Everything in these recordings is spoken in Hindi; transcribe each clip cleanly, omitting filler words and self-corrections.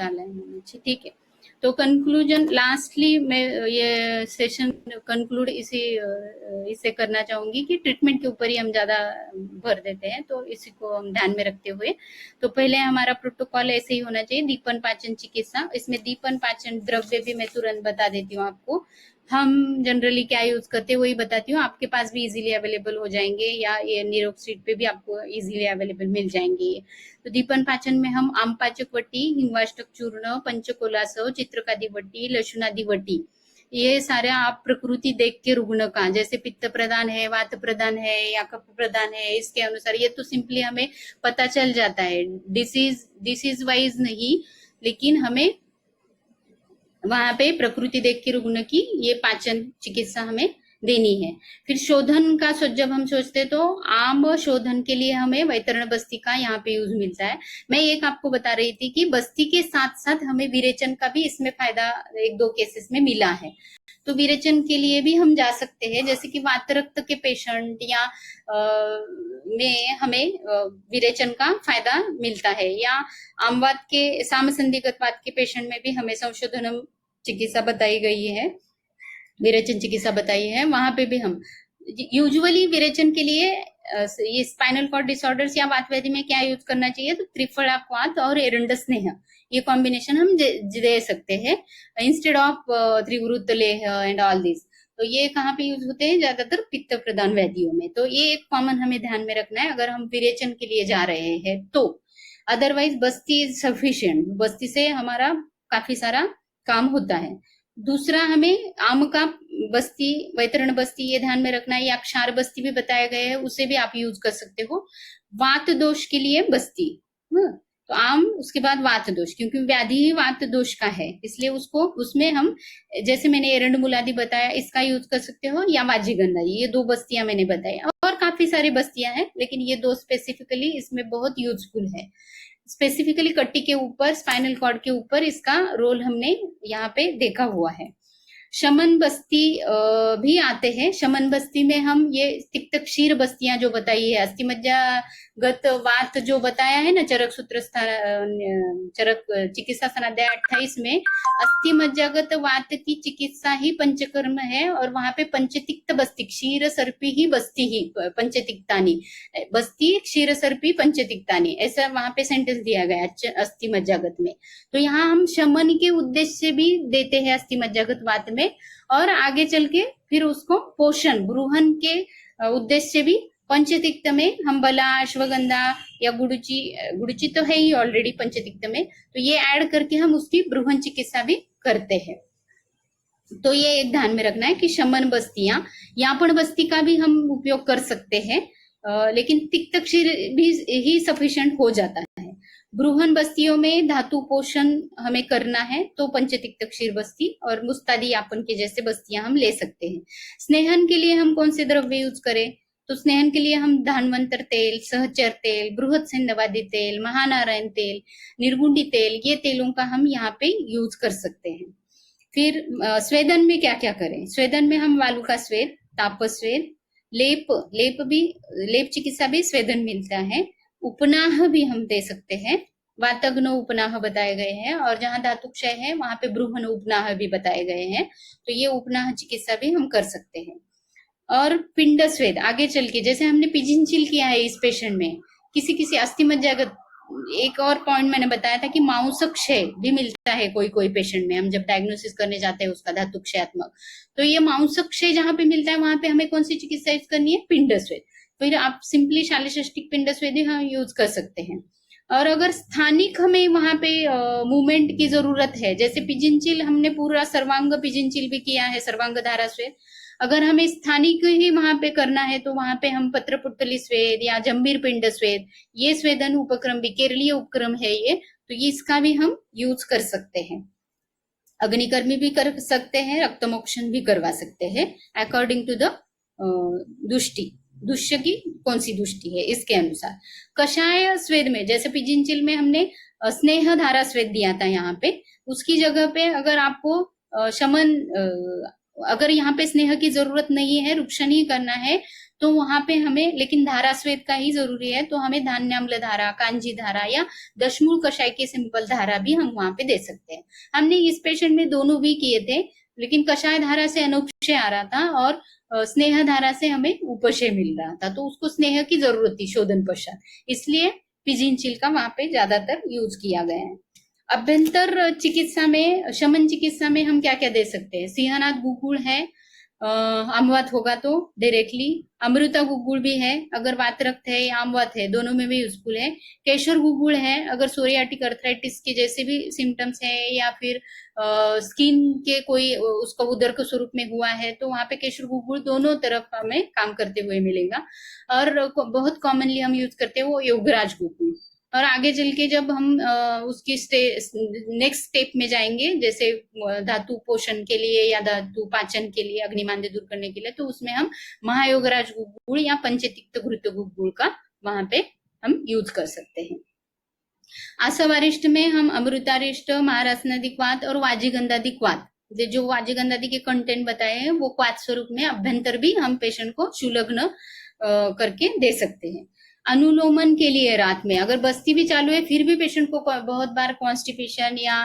डाला है मैंने। ठीक है, तो कंक्लूजन लास्टली मैं ये सेशन कंक्लूड इसे करना चाहूंगी कि ट्रीटमेंट के ऊपर ही हम ज्यादा भर देते हैं, तो इसी को हम ध्यान में रखते हुए तो पहले हमारा प्रोटोकॉल ऐसे ही होना चाहिए। दीपन पाचन चिकित्सा, इसमें दीपन पाचन द्रव्य भी मैं तुरंत बता देती हूँ आपको। हम जनरली क्या यूज करते हैं वही बताती हूँ, आपके पास भी इजीली अवेलेबल हो जाएंगे, या ये निरोक्सीड पे भी आपको इजीली अवेलेबल मिल जाएंगे। तो दीपन पाचन में हम आम पाचक वटी, हिंगवाष्टक चूर्ण, पंचकोलासव, चित्रकादि वटी, लशुनादि वटी, ये सारे आप प्रकृति देख के रुग्ण का, जैसे पित्त प्रदान है, वात प्रदान है या कफ प्रदान है, इसके अनुसार ये तो सिंपली हमें पता चल जाता है, डिसीज वाइज नहीं, लेकिन हमें वहां पे प्रकृति देख के रुग्ण की ये पाचन चिकित्सा हमें देनी है। फिर शोधन का जब हम सोचते तो आम शोधन के लिए हमें वैतरण बस्ती का यहाँ पे यूज मिलता है। मैं एक आपको बता रही थी कि बस्ती के साथ साथ हमें विरेचन का भी इसमें फायदा एक दो केसेस में मिला है, तो विरेचन के लिए भी हम जा सकते हैं। जैसे कि वात रक्त के पेशेंट या में हमें विरेचन का फायदा मिलता है, या आमवात के सामसंधिगत वात के पेशेंट में भी हमें संशोधन चिकित्सा बताई गई है, विरेचन चिकित्सा बताई है, वहां पे भी हम यूजुअली विरेचन के लिए ये स्पाइनल कॉर्ड डिसऑर्डर्स या वात व्याधि में क्या यूज करना चाहिए, तो त्रिफला वात और एरंड स्नेह, ये कॉम्बिनेशन हम दे सकते हैं इंस्टेड ऑफ त्रिवृत्त लेह एंड ऑल दिस। तो ये कहाँ पे यूज होते हैं, ज्यादातर पित्त प्रदान व्याधियों में। तो ये एक कॉमन हमें ध्यान में रखना है अगर हम विरेचन के लिए जा रहे हैं तो। अदरवाइज बस्ती इज सफिशिएंट, बस्ती से हमारा काफी सारा काम होता है। दूसरा हमें आम का बस्ती, वैतरण बस्ती, ये ध्यान में रखना है, या क्षार बस्ती भी बताया गया है, उसे भी आप यूज कर सकते हो। वात दोष के लिए बस्ती, तो आम, उसके बाद वात दोष, क्योंकि व्याधि ही वात दोष का है, इसलिए उसको उसमें हम, जैसे मैंने एरंड मुलादी बताया, इसका यूज कर सकते हो, या वाजीगंधारी, ये दो बस्तियां मैंने बताई। और काफी सारी बस्तियां हैं, लेकिन ये दो स्पेसिफिकली इसमें बहुत यूजफुल है। स्पेसिफिकली कट्टी के ऊपर, स्पाइनल कॉर्ड के ऊपर इसका रोल हमने यहाँ पे देखा हुआ है। शमन बस्ती भी आते हैं। शमन बस्ती में हम ये तिक्त क्षीर बस्तियां जो बताई है, अस्थिमज्जागत वात जो बताया है ना, चरक सूत्र चरक चिकित्सा सनाध्याय 28 में अस्थिमज्जागत वात की चिकित्सा ही पंचकर्म है, और वहां पे पंचतिक्त बस्ती, क्षीर सर्पी ही बस्ती ही पंचतिक्तानी, बस्ती क्षीर सर्पी पंचतिक्तानी, ऐसा वहां पे सेंटेंस दिया गया अस्थिमज्जागत में। तो यहाँ हम शमन के उद्देश्य से भी देते हैं अस्थिमज्जागत वात में, और आगे चल के फिर उसको पोषण ब्रूहन के उद्देश्य से भी पंचतिक्त में हम बला, अश्वगंधा या गुड़ची तो है ही ऑलरेडी पंचतिक्त में, तो ये ऐड करके हम उसकी ब्रूहन चिकित्सा भी करते हैं। तो ये एक ध्यान में रखना है कि शमन बस्तियां, यापन बस्ती का भी हम उपयोग कर सकते हैं, लेकिन तिक्त क्षीर भी ही सफिशिएंट हो जाता है। ब्रूहन बस्तियों में धातु पोषण हमें करना है तो पंचतिक्त क्षीर बस्ती और मुस्तादी यापन के जैसे बस्तियां हम ले सकते हैं। स्नेहन के लिए हम कौन से द्रव्य यूज करें, तो स्नेहन के लिए हम धानवंतर तेल, सहचर तेल, बृहद सिंधवादी तेल, महानारायण तेल, निर्गुंडी तेल, ये तेलों का हम यहाँ पे यूज कर सकते हैं। फिर स्वेदन में क्या क्या करें, स्वेदन में हम वालू का स्वेद, तापस स्वेद, लेप चिकित्सा भी स्वेदन मिलता है। उपनाह भी हम दे सकते हैं, वातग्न उपनाह बताए गए हैं, और जहां धातु क्षय है वहां पे ब्रूहन उपनाह भी बताए गए हैं, तो ये उपनाह चिकित्सा भी हम कर सकते हैं। और पिंड स्वेद आगे चल के, जैसे हमने पिजिनचिल किया है इस पेशेंट में, किसी अस्थिमज्जागत, एक और पॉइंट मैंने बताया था कि मांसक क्षय भी मिलता है कोई पेशेंट में, हम जब डायग्नोसिस करने जाते हैं उसका धातु क्षयात्मक, तो ये मांसक क्षय जहां पे मिलता है वहां पे हमें कौन सी चिकित्सा यूज करनी है, पिंड स्वेद। फिर आप सिंपली शालिषष्टिक पिंड स्वेद हम यूज कर सकते हैं। और अगर स्थानिक हमें वहां पे मूवमेंट की जरूरत है, जैसे पिजिनचिल हमने पूरा सर्वांग पिजिनचिल भी किया है, सर्वांग धारा स्वेद, अगर हमें स्थानिक ही वहां पे करना है तो वहां पे हम पत्रपुटली स्वेद या जंबीर पिंड स्वेद, ये स्वेदन उपक्रम भी केरलीय उपक्रम है ये, तो ये इसका भी हम यूज कर सकते हैं। अग्निकर्मी भी कर सकते हैं, रक्तमोक्षण भी करवा सकते हैं अकॉर्डिंग टू द दुष्य की कौन सी दुष्टि है इसके अनुसार। कषाय स्वेद में, जैसे पिजिनचिल में हमने स्नेह धारा स्वेद दिया था, यहाँ पे उसकी जगह पे अगर आपको शमन, अगर यहाँ पे स्नेह की जरूरत नहीं है, रुक्षण ही करना है, तो वहां पे हमें लेकिन धारा श्वेत का ही जरूरी है, तो हमें धान्याम्ल धारा, कांजी धारा या दशमूल कषाय की सिंपल धारा भी हम वहां पे दे सकते हैं। हमने इस पेशेंट में दोनों भी किए थे, लेकिन कषाय धारा से अनुक्षय आ रहा था और स्नेह धारा से हमें उपशय मिल रहा था, तो उसको स्नेह की जरूरत थी शोधन पश्चात, इसलिए पिजिनचिल का वहां पे ज्यादातर यूज किया गया है। अभ्यंतर चिकित्सा में, शमन चिकित्सा में हम क्या क्या दे सकते हैं? सिंहनाथ गुगुल है, अमवात होगा तो डायरेक्टली, अमृता गुगुल भी है अगर वात रक्त है या अमवात है, दोनों में भी यूजफुल है। केशर गुगुल है अगर सोरियाटिक अर्थराइटिस के जैसे भी सिम्टम्स है या फिर स्किन के कोई उसका उदर के स्वरूप में हुआ है, तो वहां पे केशर गुगुल दोनों तरफ हमें काम करते हुए मिलेगा। और बहुत कॉमनली हम यूज करते हैं वो योगराज गुगुल। और आगे चल के जब हम उसकी नेक्स्ट स्टेप में जाएंगे, जैसे धातु पोषण के लिए या धातु पाचन के लिए, अग्निमांद्य दूर करने के लिए, तो उसमें हम महायोगराज गुगुल या पंचतिक्त घृत गुगुल का वहां पे हम यूज कर सकते हैं। आसवारिष्ट में हम अमृतारिष्ट, महारासनादिक्वात और वाजीगंधादिक्वात, जो वाजीगंधादि के कंटेंट बताए हैं वो क्वात स्वरूप में अभ्यंतर भी हम पेशेंट को सुलग्न करके दे सकते हैं। अनुलोमन के लिए रात में अगर बस्ती भी चालू है फिर भी पेशेंट को बहुत बार कॉन्स्टिपेशन या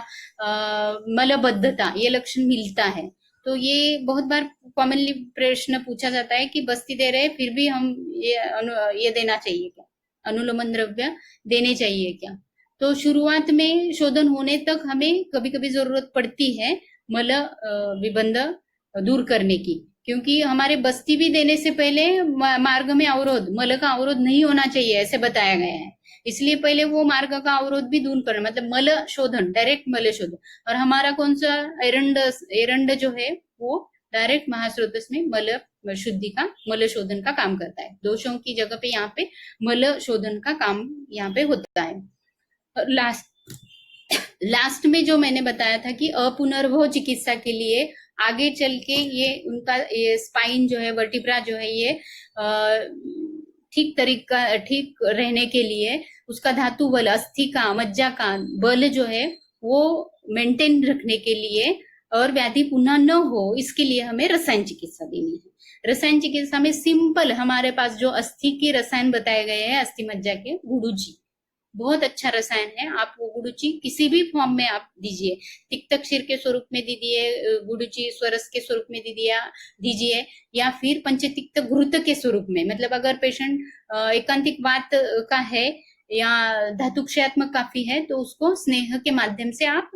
मलबद्धता ये लक्षण मिलता है, तो ये बहुत बार कॉमनली प्रश्न पूछा जाता है कि बस्ती दे रहे फिर भी हम ये देना चाहिए क्या, अनुलोमन द्रव्य देने चाहिए क्या? तो शुरुआत में शोधन होने तक हमें कभी कभी जरूरत पड़ती है मल विबंध दूर करने की, क्योंकि हमारे बस्ती भी देने से पहले मार्ग में अवरोध, मल का अवरोध नहीं होना चाहिए ऐसे बताया गया है, इसलिए पहले वो मार्ग का अवरोध भी दूर करना, मतलब मल शोधन, डायरेक्ट मल शोधन। और हमारा कौन सा एरंड जो है वो डायरेक्ट महास्रोतस में मल शुद्धि का, मल शोधन का काम करता है, दोषों की जगह पे यहाँ पे मल शोधन का काम यहाँ पे होता है। लास्ट में जो मैंने बताया था कि अपुनर्भव चिकित्सा के लिए आगे चल के ये उनका ये स्पाइन जो है, वर्टिब्रा जो है, ये ठीक रहने के लिए उसका धातु बल, अस्थि का, मज्जा का बल जो है वो मेंटेन रखने के लिए और व्याधि पुनः न हो इसके लिए हमें रसायन चिकित्सा देनी है। रसायन चिकित्सा में सिंपल हमारे पास जो अस्थि के रसायन बताए गए हैं, अस्थि मज्जा के, गुडुची बहुत अच्छा रसायन है, आप वो गुडुची किसी भी फॉर्म में आप दीजिए, तिक्तक क्षीर के स्वरूप में दीजिए, गुडुची स्वरस के स्वरूप में दीजिए या फिर पंचतिक्त घृत के स्वरूप में, मतलब अगर पेशेंट एकांतिक वात का है या धातुक्षयात्मक काफी है तो उसको स्नेह के माध्यम से आप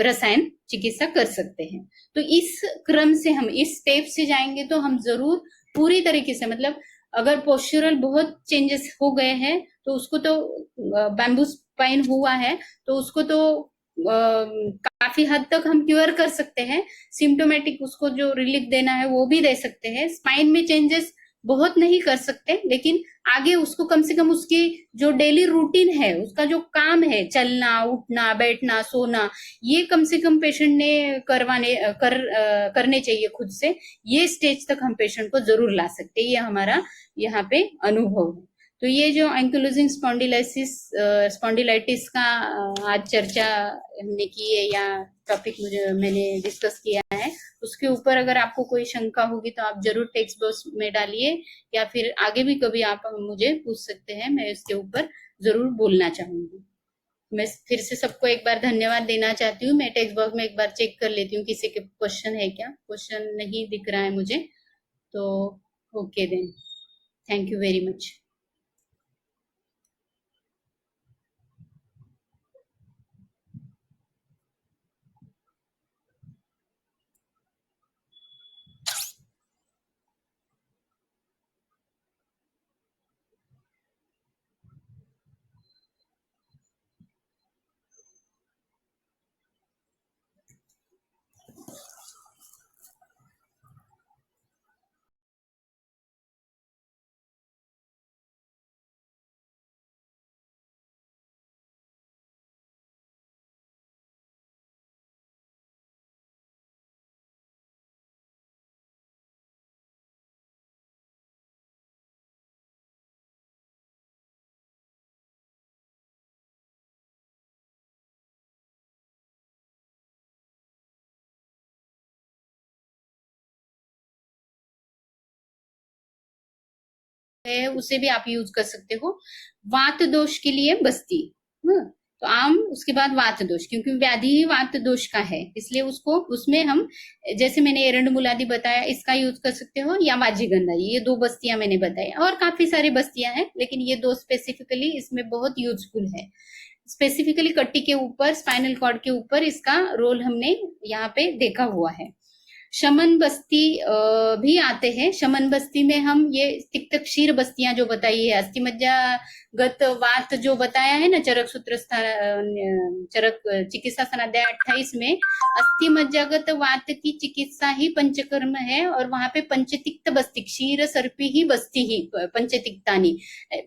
रसायन चिकित्सा कर सकते हैं। तो इस क्रम से हम इस स्टेप से जाएंगे तो हम जरूर पूरी तरीके से, मतलब अगर पोस्चरल बहुत चेंजेस हो गए हैं तो उसको तो बैम्बू स्पाइन हुआ है तो उसको तो काफी हद तक हम क्योर कर सकते हैं, सिम्टोमेटिक उसको जो रिलीफ देना है वो भी दे सकते हैं। स्पाइन में चेंजेस बहुत नहीं कर सकते, लेकिन आगे उसको कम से कम उसकी जो डेली रूटीन है, उसका जो काम है, चलना उठना बैठना सोना, ये कम से कम पेशेंट ने करने चाहिए खुद से, ये स्टेज तक हम पेशेंट को जरूर ला सकते हैं, ये हमारा यहाँ पे अनुभव है। तो ये जो एंकिलोजिंग स्पॉन्डिलाइटिस का आज चर्चा हमने की है या टॉपिक मैंने डिस्कस किया है, उसके ऊपर अगर आपको कोई शंका होगी तो आप जरूर टेक्स्ट बॉक्स में डालिए या फिर आगे भी कभी आप मुझे पूछ सकते हैं, मैं इसके ऊपर जरूर बोलना चाहूंगी। मैं फिर से सबको एक बार धन्यवाद देना चाहती हूँ। मैं टेक्स्ट बॉक्स में एक बार चेक कर लेती हूँ किसी के क्वेश्चन है क्या, क्वेश्चन नहीं दिख रहा है मुझे, तो okay then, thank you very much. है उसे भी आप यूज कर सकते हो। वात दोष के लिए बस्ती, तो आम, उसके बाद वात दोष, क्योंकि व्याधि ही वात दोष का है, इसलिए उसको उसमें हम, जैसे मैंने एरंड मुलादी बताया, इसका यूज कर सकते हो, या वाजीगंधा, ये दो बस्तियां मैंने बताई, और काफी सारी बस्तियां हैं, लेकिन ये दो स्पेसिफिकली इसमें बहुत यूजफुल है। स्पेसिफिकली कट्टी के ऊपर, स्पाइनल कॉर्ड के ऊपर इसका रोल हमने यहाँ पे देखा हुआ है। शमन बस्ती भी आते हैं। शमन बस्ती में हम ये तिक्त क्षीर बस्तियां जो बताई है, अस्थिमज्जागत वात जो बताया है ना, चरक सूत्र चरक चिकित्सा सनाध्याय 28 में, अस्थिमज्जागत वात की चिकित्सा ही पंचकर्म है, और वहां पे पंचतिक्त बस्ती, क्षीर सर्पी ही बस्ती ही पंचतिक्तानी,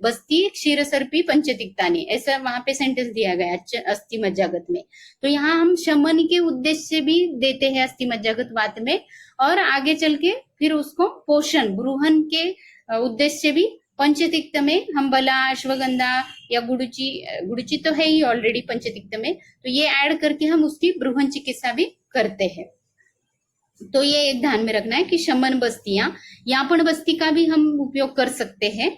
बस्ती क्षीर सर्पी पंचतिक्तानी, ऐसा वहां पे सेंटेंस दिया गया अस्थिमज्जागत में। तो यहाँ हम शमन के उद्देश्य से भी देते हैं अस्थिमज्जागत वात में, और आगे चल के फिर उसको पोषण ब्रूहन के उद्देश्य से भी पंचतिक्त में हम बला, अश्वगंधा या गुड़ची तो है ही ऑलरेडी पंचतिक्त में, तो ये ऐड करके हम उसकी ब्रूहन चिकित्सा भी करते हैं। तो ये एक ध्यान में रखना है कि शमन बस्तियां, यापन बस्ती का भी हम उपयोग कर सकते हैं,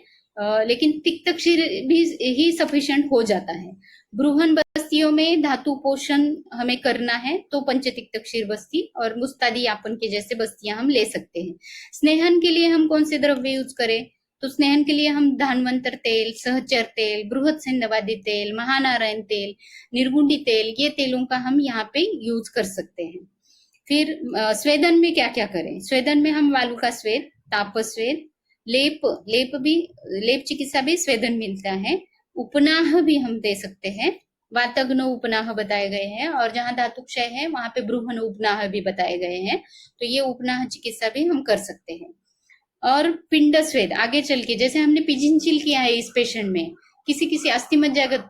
लेकिन तिक्त क्षीर भी ही सफिशिएंट हो जाता है। ब्रूहन बस्तियों में धातु पोषण हमें करना है तो पंचतिक्त क्षीर बस्ती और मुस्तादी यापन के जैसे बस्तियां हम ले सकते हैं। स्नेहन के लिए हम कौन से द्रव्य यूज करें, तो स्नेहन के लिए हम धानवंतर तेल, सहचर तेल, बृहद सिंधवादी तेल, महानारायण तेल, निर्गुंडी तेल, ये तेलों का हम यहाँ पे यूज कर सकते हैं। फिर स्वेदन में क्या क्या करें, स्वेदन में हम वालुका स्वेद, तापस्वेद, लेप चिकित्सा भी स्वेदन मिलता है। उपनाह भी हम दे सकते हैं, वातग्न उपनाह बताए गए हैं, और जहां धातु क्षय है वहां पे ब्रूहन उपनाह भी बताए गए हैं, तो ये उपनाह चिकित्सा भी हम कर सकते हैं। और पिंड स्वेद आगे चल के, जैसे हमने पिजिनचिल किया है इस पेशेंट में, किसी अस्थिमज्जागत,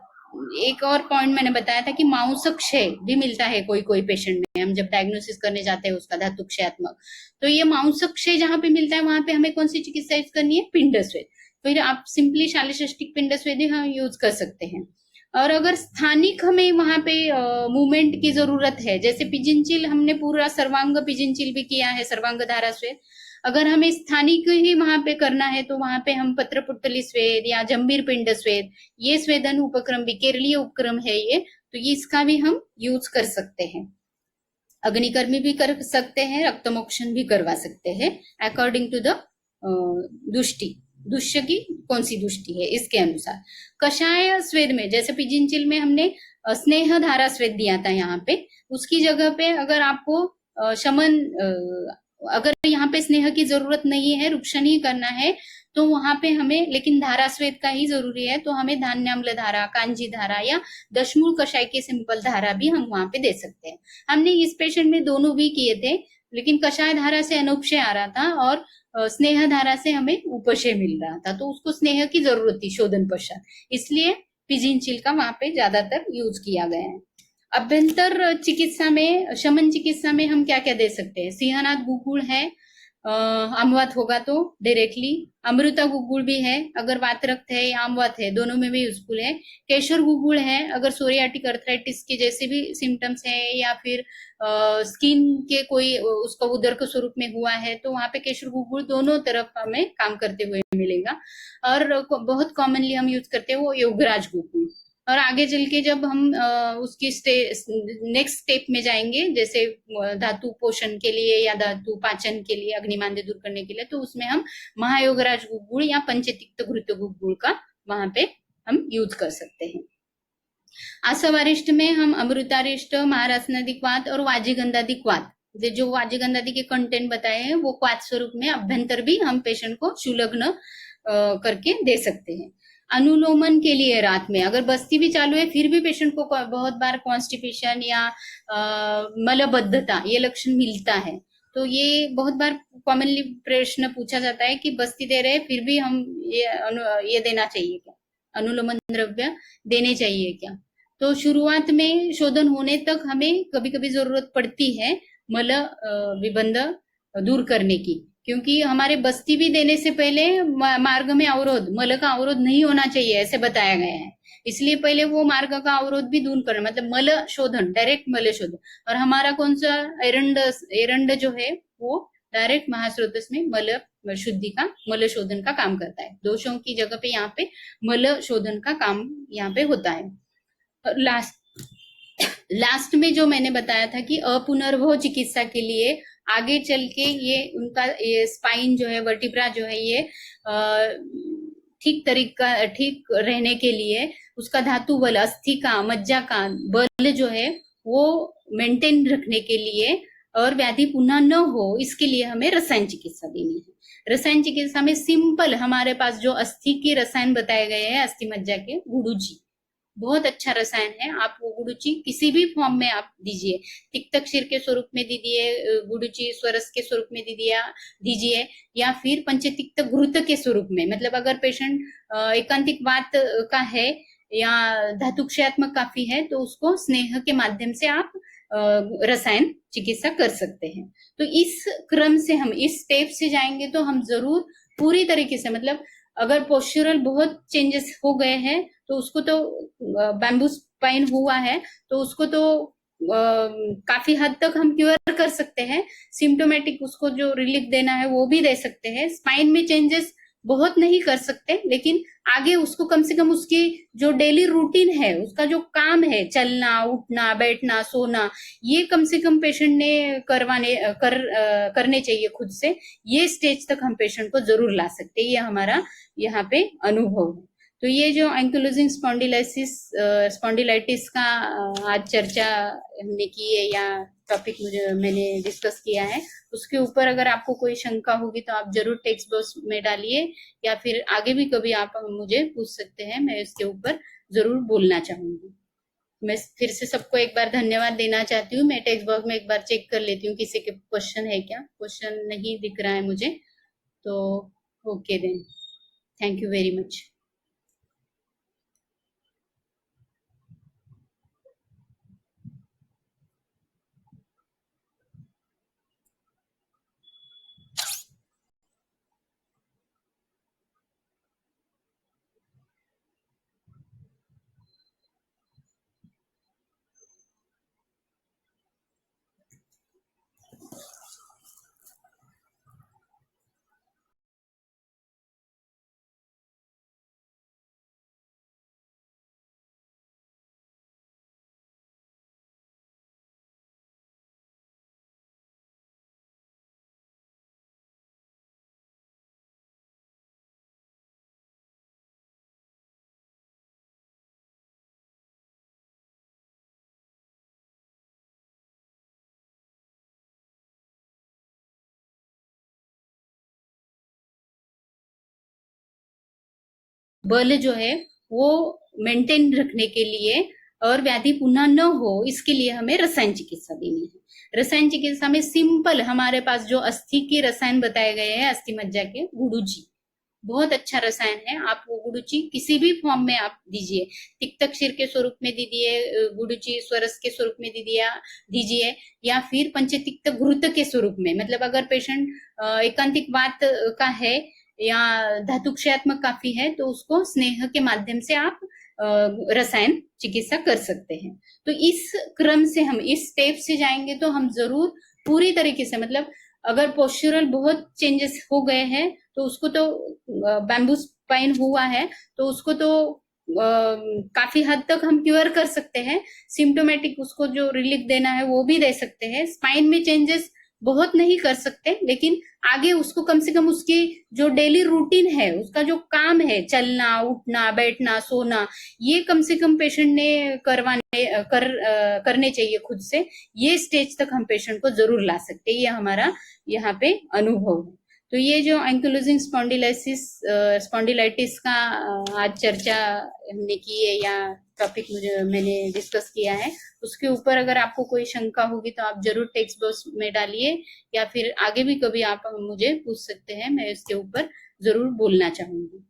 एक और पॉइंट मैंने बताया था कि मांसक्षय भी मिलता है कोई कोई पेशेंट में, हम जब डायग्नोसिस करने जाते हैं उसका धातु क्षयात्मक, तो ये मांसक्षय जहां पे मिलता है वहां पे हमें कौन सी चिकित्सा यूज करनी है, पिंड स्वेद। फिर आप सिंपली शालिषष्टिक पिंड स्वेद हम यूज कर सकते हैं। और अगर स्थानिक हमें वहां पे मूवमेंट की जरूरत है, जैसे पिजिनचिल हमने पूरा सर्वांग पिजिनचिल भी किया है, सर्वांग धारा स्वेद, अगर हमें स्थानिक ही वहां पे करना है तो वहां पे हम पत्रपुत्तली स्वेद या जंबीर पिंड स्वेद, ये स्वेदन उपक्रम भी केरलीय उपक्रम है ये, तो ये इसका भी हम यूज कर सकते हैं। अग्निकर्मी भी कर सकते हैं, रक्तमोक्षण भी करवा सकते हैं, अकॉर्डिंग टू द दुष्य की कौन सी दुष्टि है इसके अनुसार। कषाय स्वेद में, जैसे पिजिनचिल में हमने स्नेह धारा स्वेद दिया था, यहाँ पे उसकी जगह पे अगर आपको शमन, अगर यहाँ पे स्नेह की जरूरत नहीं है, रुक्षण ही करना है, तो वहां पे हमें लेकिन धारा स्वेद का ही जरूरी है, तो हमें धान्याम्ल धारा, कांजी धारा या दशमूल कषाय की सिंपल धारा भी हम वहां पे दे सकते हैं। हमने इस पेशेंट में दोनों भी किए थे, लेकिन कषाय धारा से अनुपक्षय आ रहा था और स्नेह धारा से हमें उपशय मिल रहा था, तो उसको स्नेह की जरूरत थी शोधन पश्चात, इसलिए पिजिनचिल का वहां पे ज्यादातर यूज किया गया है। अभ्यंतर चिकित्सा में, शमन चिकित्सा में हम क्या क्या दे सकते हैं, सिंहनाथ गुगुल है, अमवात होगा तो डायरेक्टली, अमृता गुगुल भी है अगर वातरक्त है या अमवात है, दोनों में भी यूजफुल है। केशर गुगुल है अगर सोरियाटिक अर्थराइटिस के जैसे भी सिम्टम्स है, या फिर स्किन के कोई उसका उदर स्वरूप में हुआ है, तो वहां पे केशर गुगुल दोनों तरफ हमें काम करते हुए मिलेगा। और बहुत कॉमनली हम यूज करते हैं वो योगराज गुगुल। और आगे चल के जब हम उसकी नेक्स्ट स्टेप में जाएंगे, जैसे धातु पोषण के लिए या धातु पाचन के लिए, अग्निमांद्य दूर करने के लिए, तो उसमें हम महायोगराज गुगुल या पंचतिक्त घृत गुगुल का वहां पे हम यूज कर सकते हैं। आसवारिष्ट में हम अमृतारिष्ट, महारासनादिक वात और वाजीगंधादिक वात, जो वाजीगंधादि के कंटेंट बताए हैं वो क्वाथ स्वरूप में अभ्यंतर भी हम पेशेंट को सुलग्न करके दे सकते हैं। अनुलोमन के लिए रात में अगर बस्ती भी चालू है फिर भी पेशेंट को बहुत बार कॉन्स्टिपेशन या मलबद्धता ये लक्षण मिलता है, तो ये बहुत बार कॉमनली प्रश्न पूछा जाता है कि बस्ती दे रहे फिर भी हम ये देना चाहिए क्या, अनुलोमन द्रव्य देने चाहिए क्या। तो शुरुआत में शोधन होने तक हमें कभी कभी जरूरत पड़ती है मल विबंध दूर करने की, क्योंकि हमारे बस्ती भी देने से पहले मार्ग में अवरोध, मल का अवरोध नहीं होना चाहिए ऐसे बताया गया है, इसलिए पहले वो मार्ग का अवरोध भी दूर करना, मतलब मल शोधन, डायरेक्ट मल शोधन। और हमारा कौन सा एरंड जो है वो डायरेक्ट महास्रोतस में मल शुद्धि का मल शोधन का काम करता है। दोषों की जगह पे यहाँ पे मल शोधन का काम यहाँ पे होता है। लास्ट में जो मैंने बताया था कि अपुनर्भव चिकित्सा के लिए आगे चल के ये उनका ये स्पाइन जो है, वर्टिब्रा जो है, ये ठीक रहने के लिए उसका धातु बल, अस्थि का, मज्जा का बल जो है वो मेंटेन रखने के लिए और व्याधि पुनः न हो, इसके लिए हमें रसायन चिकित्सा देनी है। रसायन चिकित्सा में सिंपल हमारे पास जो अस्थि के रसायन बताए गए हैं, अस्थि मज्जा के, गुडुची बहुत अच्छा रसायन है। आप वो गुडुची किसी भी फॉर्म में आप दीजिए, तिक्तक्षीर के स्वरूप में दीजिए, गुडुची स्वरस के स्वरूप में दीजिए, या फिर पंचतिक्त घृत के स्वरूप में। मतलब अगर पेशेंट एकांतिक वात का है या धातुक्षयात्मक काफी है तो उसको स्नेह के माध्यम से आप रसायन चिकित्सा कर सकते हैं। तो इस क्रम से हम इस स्टेप से जाएंगे तो हम जरूर पूरी तरीके से, मतलब अगर पोस्चरल बहुत चेंजेस हो गए हैं तो उसको तो बैम्बू स्पाइन हुआ है तो उसको तो काफी हद तक हम क्योर कर सकते हैं। सिम्टोमेटिक उसको जो रिलीफ देना है वो भी दे सकते हैं। स्पाइन में चेंजेस बहुत नहीं कर सकते, लेकिन आगे उसको कम से कम उसकी जो डेली रूटीन है, उसका जो काम है, चलना, उठना, बैठना, सोना, ये कम से कम पेशेंट ने करने चाहिए खुद से। ये स्टेज तक हम पेशेंट को जरूर ला सकते हैं, ये हमारा यहाँ पे अनुभव है। तो ये जो एंकिलोजिंग स्पॉन्डिलाइटिस का आज चर्चा हमने की है या टॉपिक मैंने डिस्कस किया है, उसके ऊपर अगर आपको कोई शंका होगी तो आप जरूर टेक्स्ट बॉक्स में डालिए, या फिर आगे भी कभी आप मुझे पूछ सकते हैं, मैं इसके ऊपर जरूर बोलना चाहूंगी। मैं फिर से सबको एक बार धन्यवाद देना चाहती हूँ। मैं टेक्स्ट बॉक्स में एक बार चेक कर लेती हूँ किसी के क्वेश्चन है क्या। क्वेश्चन नहीं दिख रहा है मुझे, तो okay then, thank you very much. बल जो है वो मेंटेन रखने के लिए और व्याधि पुनः न हो, इसके लिए हमें रसायन चिकित्सा देनी है। रसायन चिकित्सा में सिंपल हमारे पास जो अस्थि के रसायन बताए गए हैं, अस्थि मज्जा के, गुडुची बहुत अच्छा रसायन है। आप वो गुडुची किसी भी फॉर्म में आप दीजिए, तिक्तक्षीर के स्वरूप में दीजिए, गुडुची स्वरस के स्वरूप में दीजिए, या फिर पंचतिक्त घृत के स्वरूप में। मतलब अगर पेशेंट एकांतिक वात का है या धातुक्षयात्मक काफी है तो उसको स्नेह के माध्यम से आप रसायन चिकित्सा कर सकते हैं। तो इस क्रम से हम इस स्टेप से जाएंगे तो हम जरूर पूरी तरीके से, मतलब अगर पोस्चरल बहुत चेंजेस हो गए हैं तो उसको तो बैम्बू स्पाइन हुआ है तो उसको तो काफी हद तक हम क्योर कर सकते हैं। सिम्टोमेटिक उसको जो रिलीफ देना है वो भी दे सकते हैं। स्पाइन में चेंजेस बहुत नहीं कर सकते, लेकिन आगे उसको कम से कम उसकी जो डेली रूटीन है, उसका जो काम है, चलना, उठना, बैठना, सोना, ये कम से कम पेशेंट ने करने चाहिए खुद से। ये स्टेज तक हम पेशेंट को जरूर ला सकते हैं, ये हमारा यहाँ पे अनुभव है। तो ये जो एंकिलोजिंग स्पॉन्डिलाइटिस का आज चर्चा हमने की है या टॉपिक मैंने डिस्कस किया है, उसके ऊपर अगर आपको कोई शंका होगी तो आप जरूर टेक्स्ट बॉक्स में डालिए, या फिर आगे भी कभी आप मुझे पूछ सकते हैं, मैं इसके ऊपर जरूर बोलना चाहूंगी।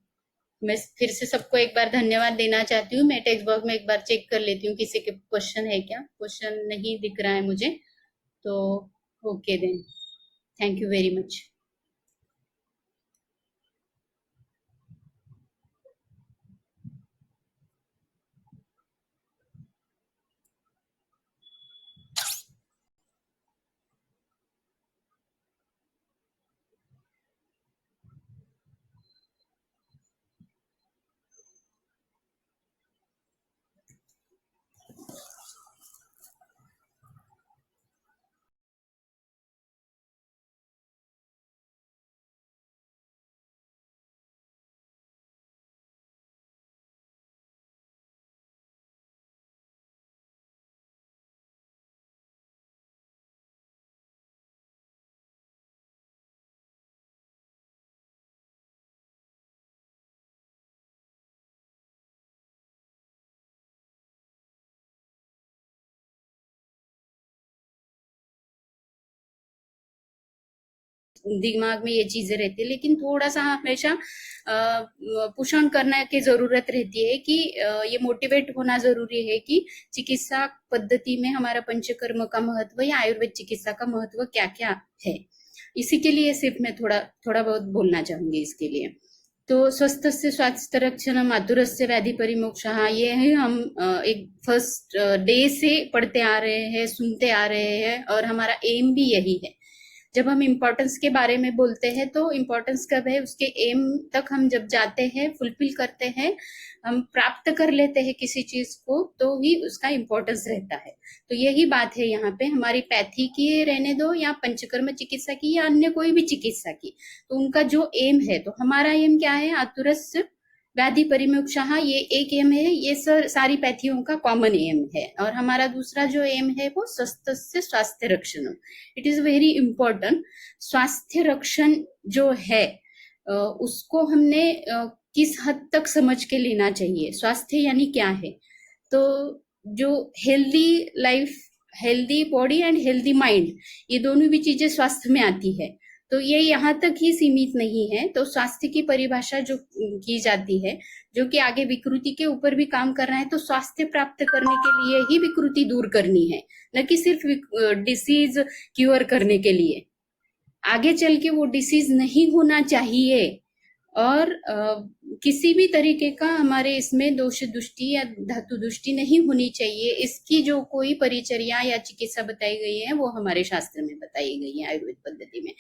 मैं फिर से सबको एक बार धन्यवाद देना चाहती हूँ। मैं टेक्स्ट बॉक्स में एक बार चेक कर लेती हूँ किसी के क्वेश्चन है क्या। क्वेश्चन नहीं दिख रहा है मुझे, तो okay then, thank you very much. दिमाग में ये चीजें रहती है, लेकिन थोड़ा सा हमेशा पुश ऑन करने की जरूरत रहती है कि ये मोटिवेट होना जरूरी है कि चिकित्सा पद्धति में हमारा पंचकर्म का महत्व या आयुर्वेद चिकित्सा का महत्व क्या क्या है। इसी के लिए सिर्फ मैं थोड़ा थोड़ा बहुत बोलना चाहूंगी इसके लिए। तो स्वस्थस्य स्वास्थ्य रक्षणम आतुरस्य व्याधि परिमोक्षः, ये है हम एक फर्स्ट डे से पढ़ते आ रहे हैं, सुनते आ रहे हैं, और हमारा एम भी यही है। जब हम इम्पोर्टेंस के बारे में बोलते हैं तो इम्पोर्टेंस कब है, उसके एम तक हम जब जाते हैं, फुलफिल करते हैं, हम प्राप्त कर लेते हैं किसी चीज को, तो ही उसका इम्पोर्टेंस रहता है। तो यही बात है यहाँ पे, हमारी पैथी की रहने दो या पंचकर्म चिकित्सा की या अन्य कोई भी चिकित्सा की, तो उनका जो एम है, तो हमारा एम क्या है, आतुरस्य व्याधि परिमोक्षः, ये एक एम है, ये सारी पैथियों का कॉमन एम है। और हमारा दूसरा जो एम है वो स्वस्थस्य स्वास्थ्य रक्षण, इट इज वेरी इंपॉर्टेंट। स्वास्थ्य रक्षण जो है उसको हमने किस हद तक समझ के लेना चाहिए, स्वास्थ्य यानी क्या है। तो जो healthy life, healthy body and healthy mind, ये दोनों भी चीजें स्वास्थ्य में आती है। तो ये यहाँ तक ही सीमित नहीं है। तो स्वास्थ्य की परिभाषा जो की जाती है, जो कि आगे विकृति के ऊपर भी काम कर रहा है, तो स्वास्थ्य प्राप्त करने के लिए ही विकृति दूर करनी है, न कि सिर्फ डिसीज क्योर करने के लिए। आगे चल के वो डिसीज नहीं होना चाहिए, और किसी भी तरीके का हमारे इसमें दोष दुष्टि या धातु दुष्टि नहीं होनी चाहिए। इसकी जो कोई परिचर्या या चिकित्सा बताई गई है वो हमारे शास्त्र में बताई गई है, आयुर्वेद पद्धति में।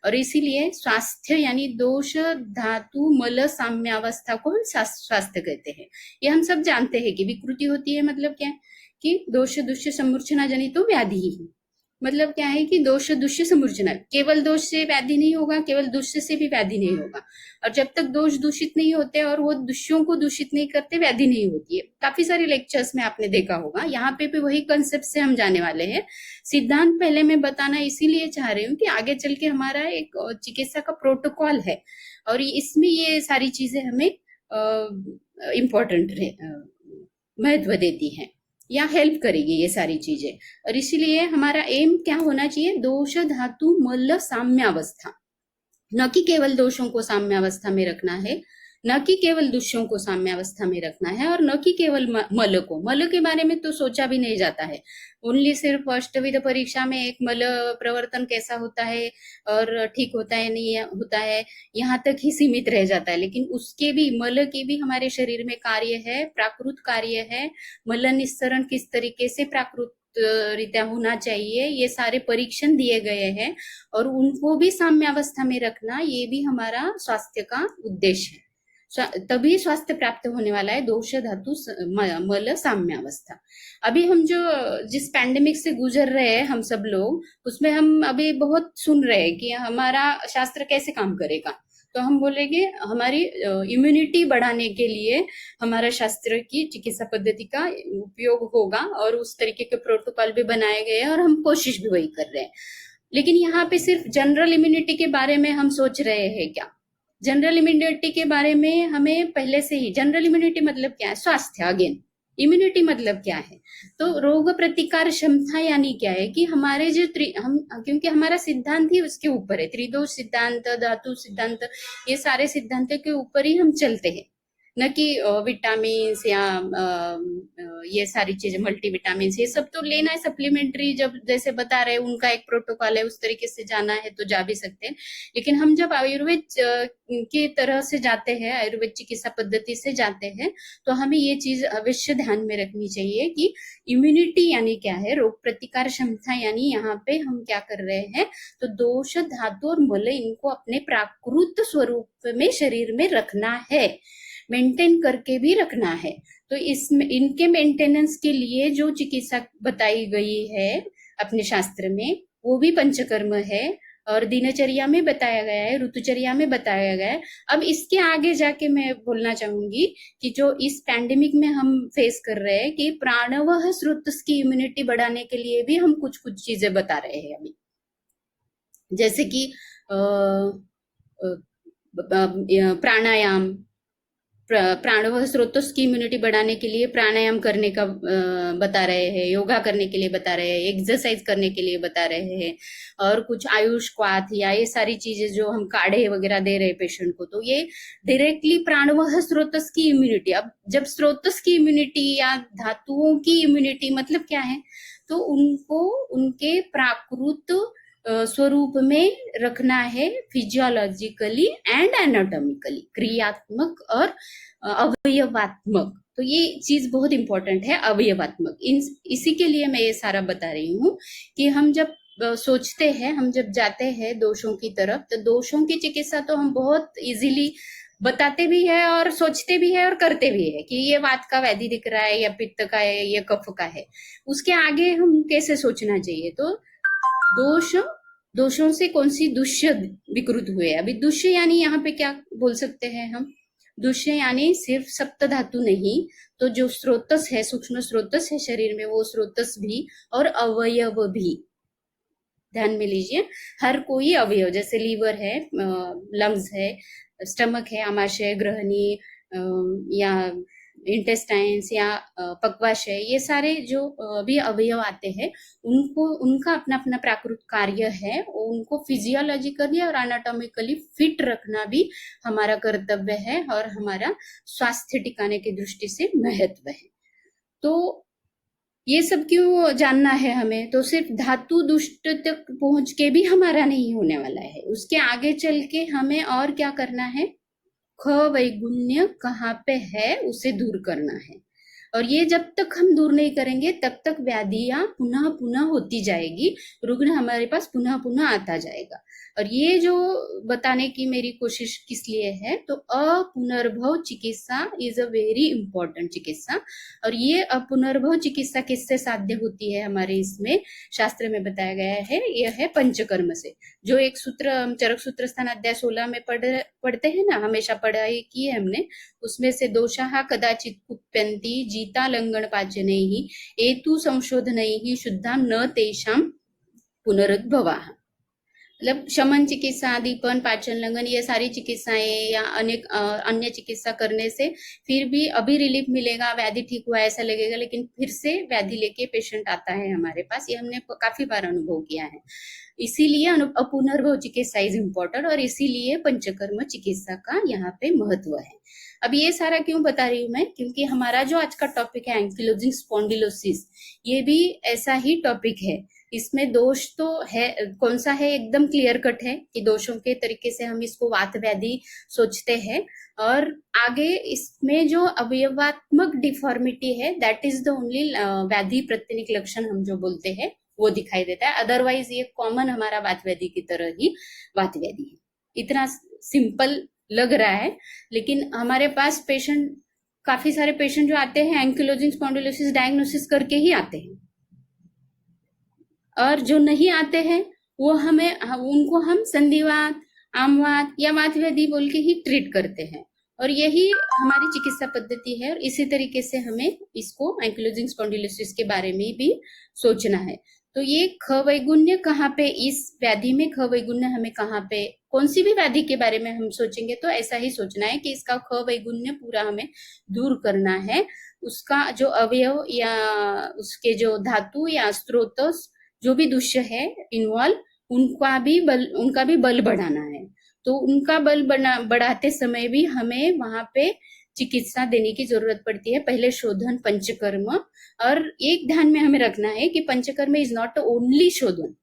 और इसीलिए स्वास्थ्य यानी दोष धातु मल साम्यावस्था को हम स्वास्थ्य कहते हैं। ये हम सब जानते हैं कि विकृति होती है मतलब क्या है, कि दोष दुष्य समूर्छना जनित तो व्याधि ही, मतलब क्या है कि दोष दुष्य समूर्छना, केवल दोष से व्याधि नहीं होगा, केवल दुष्य से भी व्याधि नहीं होगा। और जब तक दोष दूषित नहीं होते और वो दुष्यों को दूषित नहीं करते, व्याधि नहीं होती है। काफी सारे लेक्चर्स में आपने देखा होगा, यहाँ पे भी वही कंसेप्ट से हम जाने वाले हैं। सिद्धांत पहले मैं बताना इसीलिए चाह रही हूँ कि आगे चल के हमारा एक चिकित्सा का प्रोटोकॉल है, और इसमें ये सारी चीजें हमें इम्पोर्टेंट महत्व देती है या हेल्प करेगी ये सारी चीजें। और इसीलिए हमारा एम क्या होना चाहिए, दोष धातु मल साम्यावस्था, न कि केवल दोषों को साम्यावस्था में रखना है, न कि केवल दुष्यों को साम्यावस्था में रखना है, और न कि केवल मल को। मल के बारे में तो सोचा भी नहीं जाता है, ओनली सिर्फ अष्टविध परीक्षा में एक मल प्रवर्तन कैसा होता है और ठीक होता है नहीं होता है, यहाँ तक ही सीमित रह जाता है। लेकिन उसके भी, मल के भी हमारे शरीर में कार्य है, प्राकृत कार्य है, मल निस्सरण किस तरीके से प्राकृत रीत्या होना चाहिए, ये सारे परीक्षण दिए गए हैं, और उनको भी साम्यावस्था में रखना, ये भी हमारा स्वास्थ्य का उद्देश्य है। तभी स्वास्थ्य प्राप्त होने वाला है, दोष धातु मल साम्यावस्था। अभी हम जो जिस पैंडेमिक से गुजर रहे हैं हम सब लोग, उसमें हम अभी बहुत सुन रहे हैं कि हमारा शास्त्र कैसे काम करेगा। तो हम बोलेंगे हमारी इम्यूनिटी बढ़ाने के लिए हमारा शास्त्र की चिकित्सा पद्धति का उपयोग होगा, और उस तरीके के प्रोटोकॉल भी बनाए गए हैं, और हम कोशिश भी वही कर रहे हैं। लेकिन यहाँ पे सिर्फ जनरल इम्यूनिटी के बारे में हम सोच रहे हैं क्या? जनरल इम्यूनिटी के बारे में हमें पहले से ही, जनरल इम्यूनिटी मतलब क्या है, स्वास्थ्य। अगेन इम्यूनिटी मतलब क्या है, तो रोग प्रतिकार क्षमता यानी क्या है कि हमारे जो हम, क्योंकि हमारा सिद्धांत ही उसके ऊपर है, त्रिदोष सिद्धांत, धातु सिद्धांत, ये सारे सिद्धांत के ऊपर ही हम चलते हैं, न कि विटामिन या ये सारी चीजें, मल्टीविटामिन, ये सब तो लेना है सप्लीमेंट्री, जब जैसे बता रहे हैं उनका एक प्रोटोकॉल है, उस तरीके से जाना है तो जा भी सकते हैं। लेकिन हम जब आयुर्वेद की तरह से जाते हैं, आयुर्वेद चिकित्सा पद्धति से जाते हैं, तो हमें ये चीज अवश्य ध्यान में रखनी चाहिए कि इम्यूनिटी यानी क्या है, रोग प्रतिकार क्षमता यानी यहाँ पे हम क्या कर रहे हैं, तो दोष धातु और मल, इनको अपने प्राकृत स्वरूप में शरीर में रखना है, मेंटेन करके भी रखना है। तो इसमें इनके मेंटेनेंस के लिए जो चिकित्सा बताई गई है अपने शास्त्र में, वो भी पंचकर्म है, और दिनचर्या में बताया गया है, ऋतुचर्या में बताया गया है। अब इसके आगे जाके मैं बोलना चाहूंगी कि जो इस पैंडेमिक में हम फेस कर रहे हैं, कि प्राणवह स्रोत की इम्यूनिटी बढ़ाने के लिए भी हम कुछ कुछ चीजें बता रहे हैं अभी, जैसे कि प्राणायाम, प्राणवायु स्रोतों की इम्यूनिटी बढ़ाने के लिए प्राणायाम करने का बता रहे हैं, योगा करने के लिए बता रहे हैं, एक्सरसाइज करने के लिए बता रहे हैं, और कुछ आयुष क्वाथ या ये सारी चीजें जो हम काढ़े वगैरह दे रहे हैं पेशेंट को, तो ये डायरेक्टली प्राणवायु स्रोतों की इम्यूनिटी। अब जब स्रोतों की इम्यूनिटी या धातुओं की इम्यूनिटी मतलब क्या है, तो उनको उनके प्राकृत स्वरूप में रखना है, फिजियोलॉजिकली एंड एनाटॉमिकली, क्रियात्मक और अवयवात्मक। तो ये चीज बहुत इंपॉर्टेंट है, अवयवात्मक। इसी के लिए मैं ये सारा बता रही हूँ कि हम जब सोचते हैं, हम जब जाते हैं दोषों की तरफ, तो दोषों की चिकित्सा तो हम बहुत इजीली बताते भी है और सोचते भी है और करते भी है कि ये वात का व्याधि दिख रहा है या पित्त का है, ये कफ का है। उसके आगे हम कैसे सोचना चाहिए, तो दोषों से कौन सी दुष्य विकृत हुए। अभी दुष्य यानी यहाँ पे क्या बोल सकते हैं हम, दुष्य यानी सिर्फ सप्त धातु नहीं, तो जो स्रोतस है, सूक्ष्म स्रोतस है शरीर में, वो स्रोतस भी और अवयव भी ध्यान में लीजिए। हर कोई अवयव, जैसे लीवर है, लंग्स है, स्टमक है, आमाशय, ग्रहणी या इंटेस्टाइन्स या पक्वाशय, ये सारे जो भी अवयव आते हैं, उनको उनका अपना अपना प्राकृतिक कार्य है, उनको फिजियोलॉजिकली और एनाटॉमिकली फिट रखना भी हमारा कर्तव्य है और हमारा स्वास्थ्य टिकाने की दृष्टि से महत्व है। तो ये सब क्यों जानना है हमें, तो सिर्फ धातु दुष्ट तक पहुंच के भी हमारा नहीं होने वाला है, उसके आगे चल के हमें और क्या करना है, ख वैगुण्य कहाँ पे है उसे दूर करना है। और ये जब तक हम दूर नहीं करेंगे तब तक व्याधियां पुनः पुनः होती जाएगी, रुग्ण हमारे पास पुनः पुनः आता जाएगा। और ये जो बताने की मेरी कोशिश किस लिए है, तो अपुनर्भव चिकित्सा इज अ वेरी इंपॉर्टेंट चिकित्सा। और ये अपुनर्भव चिकित्सा किससे साध्य होती है, हमारे इसमें शास्त्र में बताया गया है, यह है पंचकर्म से। जो एक सूत्र हम चरक सूत्र स्थान अध्याय 16 में पढ़ते हैं ना, हमेशा पढ़ाई की है हमने, उसमें से दोषाः कदाचित कुप्यन्ति जीता लंगन पाचनैः एतु संशोधनैः शुद्धां न तेषां पुनरुद्भवाः। मतलब शमन चिकित्सा, दीपन, पाचन लंघन, ये सारी चिकित्साएं या अनेक अन्य चिकित्सा करने से फिर भी अभी रिलीफ मिलेगा, व्याधि ठीक हुआ ऐसा लगेगा, लेकिन फिर से व्याधि लेके पेशेंट आता है हमारे पास, ये हमने काफी बार अनुभव किया है। इसीलिए अपुनर्भव चिकित्सा इज इम्पोर्टेंट और इसीलिए पंचकर्म चिकित्सा का यहाँ पे महत्व है। अब ये सारा क्यों बता रही हूँ मैं, क्योंकि हमारा जो आज का टॉपिक है एंकिलोजिंग स्पॉन्डिलोसिस, ये भी ऐसा ही टॉपिक है। इसमें दोष तो है, कौन सा है, एकदम क्लियर कट है कि दोषों के तरीके से हम इसको वात व्याधि सोचते हैं, और आगे इसमें जो अवयवात्मक डिफॉर्मिटी है, दैट इज द ओनली व्याधि प्रत्यनिक लक्षण हम जो बोलते हैं वो दिखाई देता है। अदरवाइज ये कॉमन हमारा वात व्याधि की तरह ही वात व्याधि है। इतना सिंपल लग रहा है, लेकिन हमारे पास पेशेंट, काफी सारे पेशेंट जो आते हैं एंकिलोजिंग स्पॉन्डिलोसिस डायग्नोसिस करके ही आते हैं, और जो नहीं आते हैं वो उनको हम संधिवात, आमवात या वात व्याधि बोल के ही ट्रीट करते हैं, और यही हमारी चिकित्सा पद्धति है। और इसी तरीके से हमें इसको एंकिलोजिंग स्पॉन्डिलोसिस के बारे में भी सोचना है। तो ये ख वैगुण्य कहाँ पे, इस व्याधि में ख वैगुण्य हमें कहाँ पे, कौन सी भी व्याधि के बारे में हम सोचेंगे तो ऐसा ही सोचना है कि इसका ख वैगुण्य पूरा हमें दूर करना है, उसका जो अवयव या उसके जो धातु या स्रोत जो भी दुष्य है इन्वॉल्व, उनका भी बल बढ़ाना है। तो उनका बल बढ़ाते समय भी हमें वहां पे चिकित्सा देने की जरूरत पड़ती है। पहले शोधन, पंचकर्म, और एक ध्यान में हमें रखना है कि पंचकर्म इज नॉट ओनली शोधन,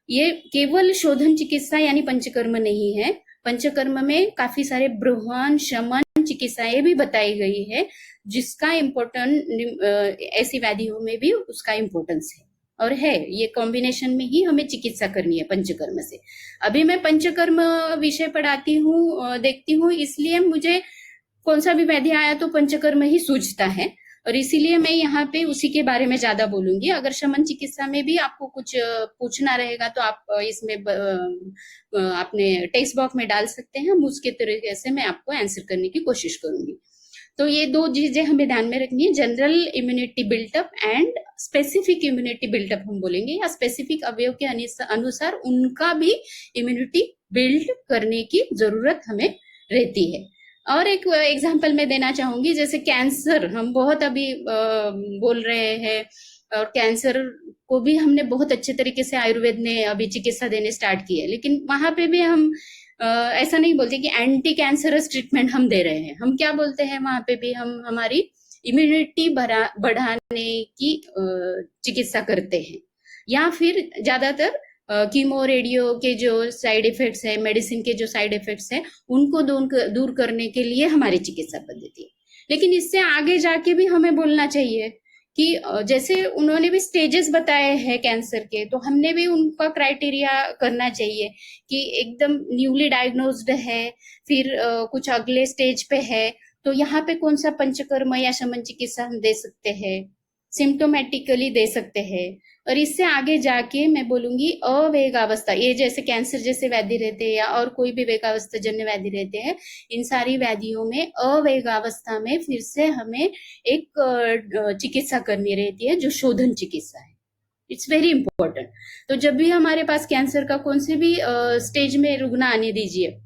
ये केवल शोधन चिकित्सा यानी पंचकर्म नहीं है। पंचकर्म में काफी सारे ब्रूहन, शमन चिकित्साएं भी बताई गई है, जिसका इम्पोर्टेंट ऐसी व्याधियों में भी उसका इम्पोर्टेंस है और है। ये कॉम्बिनेशन में ही हमें चिकित्सा करनी है पंचकर्म से। अभी मैं पंचकर्म विषय पढ़ाती हूँ, देखती हूँ, इसलिए मुझे कौन सा भी व्याधि आया तो पंचकर्म ही सूझता है, और इसीलिए मैं यहाँ पे उसी के बारे में ज्यादा बोलूंगी। अगर शमन चिकित्सा में भी आपको कुछ पूछना रहेगा तो आप इसमें अपने टेक्स्ट बॉक्स में डाल सकते हैं, हम उसके तरीके से मैं आपको आंसर करने की कोशिश करूंगी। तो ये दो चीजें हमें ध्यान में रखनी है, general immunity built up and specific immunity built up हम बोलेंगे, या स्पेसिफिक अवयव के अनुसार उनका भी इम्यूनिटी बिल्ड करने की जरूरत हमें रहती है। और एक एग्जांपल मैं देना चाहूंगी, जैसे कैंसर हम बहुत अभी बोल रहे हैं, और कैंसर को भी हमने बहुत अच्छे तरीके से आयुर्वेद ने अभी चिकित्सा देने स्टार्ट की है, लेकिन वहां पे भी हम ऐसा नहीं बोलते कि एंटी कैंसरस ट्रीटमेंट हम दे रहे हैं। हम क्या बोलते हैं वहां पे भी, हम हमारी इम्यूनिटी बढ़ाने की चिकित्सा करते हैं, या फिर ज्यादातर कीमो रेडियो के जो साइड इफेक्ट्स है, मेडिसिन के जो साइड इफेक्ट्स है, उनको दूर करने के लिए हमारी चिकित्सा पद्धति है। लेकिन इससे आगे जाके भी हमें बोलना चाहिए कि जैसे उन्होंने भी स्टेजेस बताए हैं कैंसर के, तो हमने भी उनका क्राइटेरिया करना चाहिए कि एकदम न्यूली डायग्नोज्ड है, फिर कुछ अगले स्टेज पे है, तो यहाँ पे कौन सा पंचकर्म या शमन चिकित्सा हम दे सकते हैं, सिम्टोमेटिकली दे सकते हैं। और इससे आगे जाके मैं बोलूंगी अवेगावस्था, ये जैसे कैंसर जैसे व्याधि रहते हैं या और कोई भी वेगावस्था जन्य व्याधि रहते हैं, इन सारी व्याधियों में अवेगावस्था में फिर से हमें एक चिकित्सा करनी रहती है, जो शोधन चिकित्सा है। It's very important. तो जब भी हमारे पास कैंसर का कौन से भी स्टेज में रुग्ण आने दीजिए,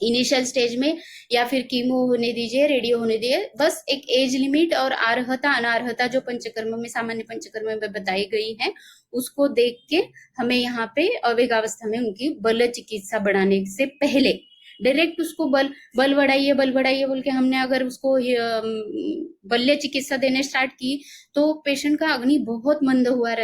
इनिशियल स्टेज में या फिर कीमो होने दीजिए, रेडियो होने दीजिए, बस एक एज लिमिट और अर्हता अनार्हता जो पंचकर्म में, सामान्य पंचकर्म में बताई गई है, उसको देख के हमें यहाँ पे अवेगावस्था में उनकी बल चिकित्सा बढ़ाने से पहले डायरेक्ट उसको बल बढ़ाइए बोल के हमने अगर उसको बल्य चिकित्सा देने स्टार्ट की, तो पेशेंट का अग्नि बहुत मंद हुआ रहता